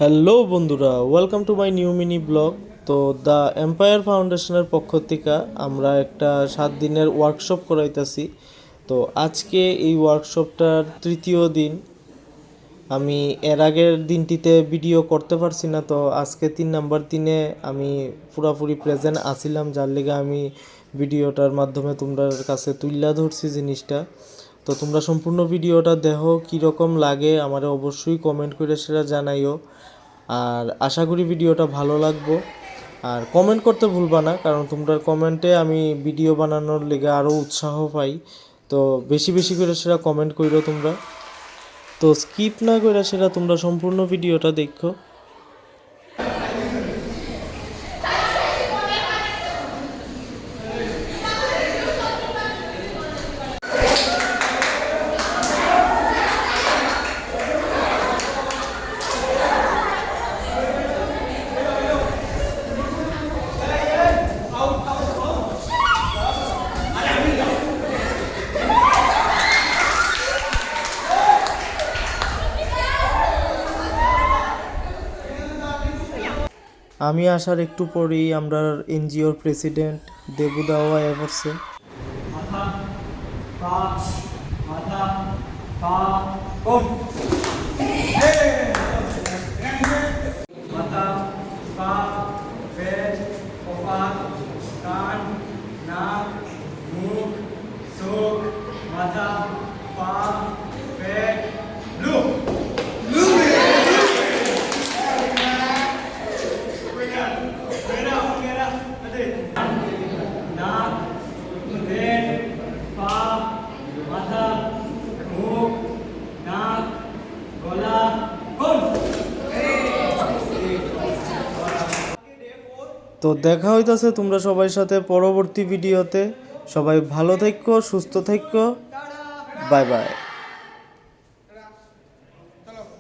Hello বন্ধুরা, welcome to my new mini blog. তো the empire ফাউন্ডেশনের পক্ষ থেকে আমরা একটা 7 দিনের ওয়ার্কশপ করাইতেছি। তো আজকে এই ওয়ার্কশপটার তৃতীয় দিন। আমি এর আগের দিনটিতে ভিডিও করতে পারছি না, তো আজকে 3 নম্বর দিনে আমি পুরাপুরি প্রেজেন্ট আসিলাম, যার লেগে আমি ভিডিওটার মাধ্যমে তোমাদের কাছে তুলে ধরছি জিনিসটা। তো তোমরা সম্পূর্ণ ভিডিওটা দেখো, কীরকম লাগে আমার অবশ্যই কমেন্ট করে সেটা জানাইও। আর আশা করি ভিডিওটা ভালো লাগবো। আর কমেন্ট করতে ভুলবা না, কারণ তোমরা কমেন্টে আমি ভিডিও বানানোর লেগে আরও উৎসাহ পাই। তো বেশি বেশি করে সেটা কমেন্ট করো তোমরা। তো স্কিপ না করে সেটা তোমরা সম্পূর্ণ ভিডিওটা দেখো। আমি আসার একটু পরেই আমরা এনজিওর প্রেসিডেন্ট দেবুদাও আয়া পড়ছে। মাথা পা মাথা পা কোন মাথা পা পেট কপাল কান নাক মুখ চোখ মাথা পা পেট লুক নাক পেট পা মাথা মুখ নাক গলা কোন। তো দেখা হইতাছে তোমরা সবার সাথে পরবর্তী ভিডিওতে। সবাই ভালো থাকো, সুস্থ থাকো, বাই বাই।